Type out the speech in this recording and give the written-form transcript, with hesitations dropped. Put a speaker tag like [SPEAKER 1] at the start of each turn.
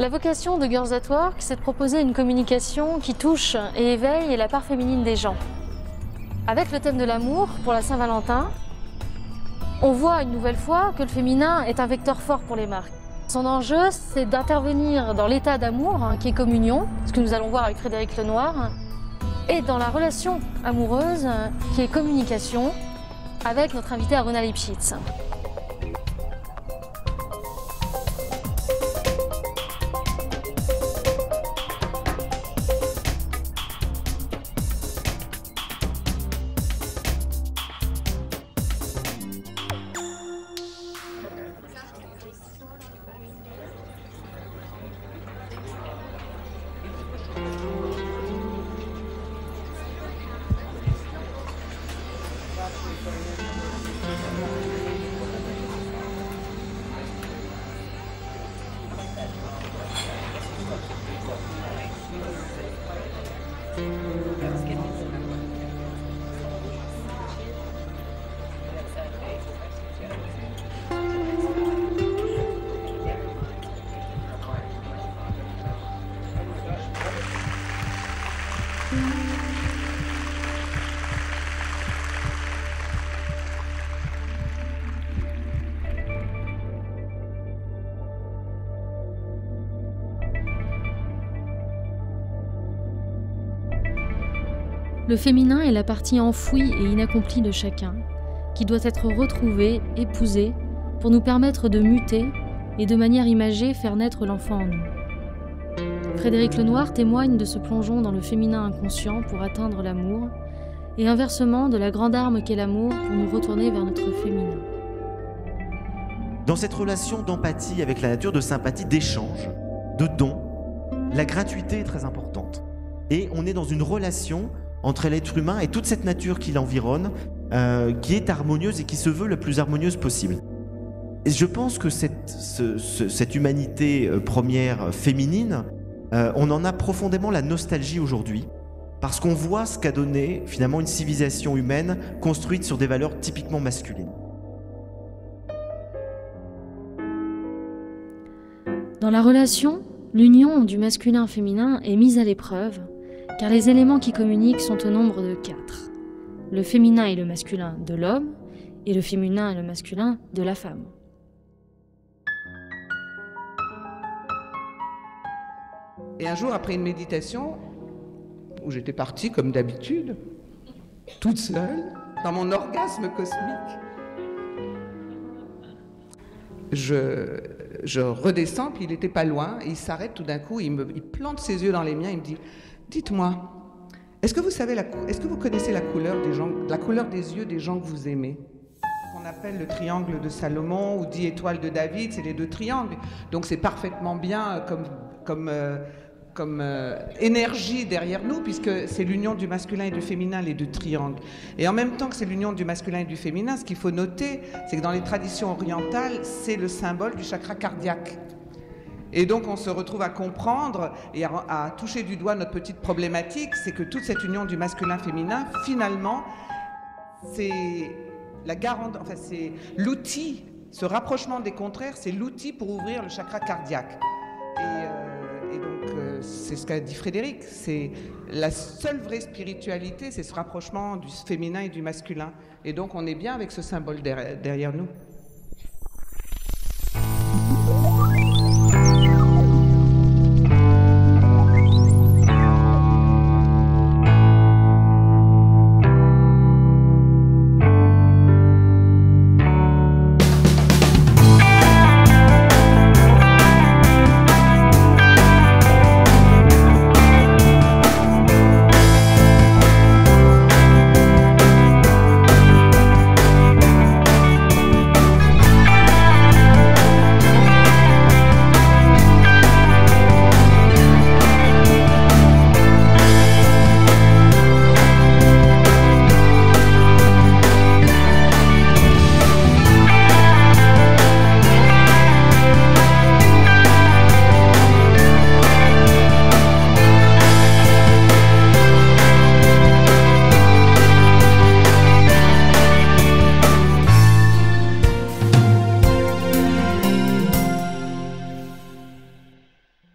[SPEAKER 1] La vocation de Girls at Work, c'est de proposer une communication qui touche et éveille la part féminine des gens. Avec le thème de l'amour, pour la Saint-Valentin, on voit une nouvelle fois que le féminin est un vecteur fort pour les marques. Son enjeu, c'est d'intervenir dans l'état d'amour, qui est communion, ce que nous allons voir avec Frédéric Lenoir, et dans la relation amoureuse, qui est communication, avec notre invité Aruna Lipschitz. Le féminin est la partie enfouie et inaccomplie de chacun, qui doit être retrouvée, épousée, pour nous permettre de muter et de manière imagée faire naître l'enfant en nous. Frédéric Lenoir témoigne de ce plongeon dans le féminin inconscient pour atteindre l'amour, et inversement de la grande arme qu'est l'amour pour nous retourner vers notre féminin.
[SPEAKER 2] Dans cette relation d'empathie avec la nature, de sympathie, d'échange, de don, la gratuité est très importante. Et on est dans une relation entre l'être humain et toute cette nature qui l'environne, qui est harmonieuse et qui se veut la plus harmonieuse possible. Et je pense que cette humanité première féminine, on en a profondément la nostalgie aujourd'hui, parce qu'on voit ce qu'a donné finalement une civilisation humaine construite sur des valeurs typiquement masculines.
[SPEAKER 1] Dans la relation, l'union du masculin-féminin est mise à l'épreuve, car les éléments qui communiquent sont au nombre de 4. Le féminin et le masculin de l'homme, et le féminin et le masculin de la femme.
[SPEAKER 3] Et un jour, après une méditation, où j'étais partie comme d'habitude, toute seule, dans mon orgasme cosmique, je redescends, puis il n'était pas loin, et il s'arrête tout d'un coup, il plante ses yeux dans les miens, il me dit « Dites-moi, est-ce que vous connaissez la couleur des yeux des gens que vous aimez ?» Qu'on appelle le triangle de Salomon ou 10 étoiles de David, c'est les 2 triangles. Donc c'est parfaitement bien comme énergie derrière nous, puisque c'est l'union du masculin et du féminin, les 2 triangles. Et en même temps que c'est l'union du masculin et du féminin, ce qu'il faut noter, c'est que dans les traditions orientales, c'est le symbole du chakra cardiaque. Et donc on se retrouve à comprendre et à toucher du doigt notre petite problématique, c'est que toute cette union du masculin-féminin, finalement, c'est c'est l'outil, ce rapprochement des contraires, c'est l'outil pour ouvrir le chakra cardiaque. Et donc c'est ce qu'a dit Frédéric, c'est la seule vraie spiritualité, c'est ce rapprochement du féminin et du masculin. Et donc on est bien avec ce symbole derrière nous.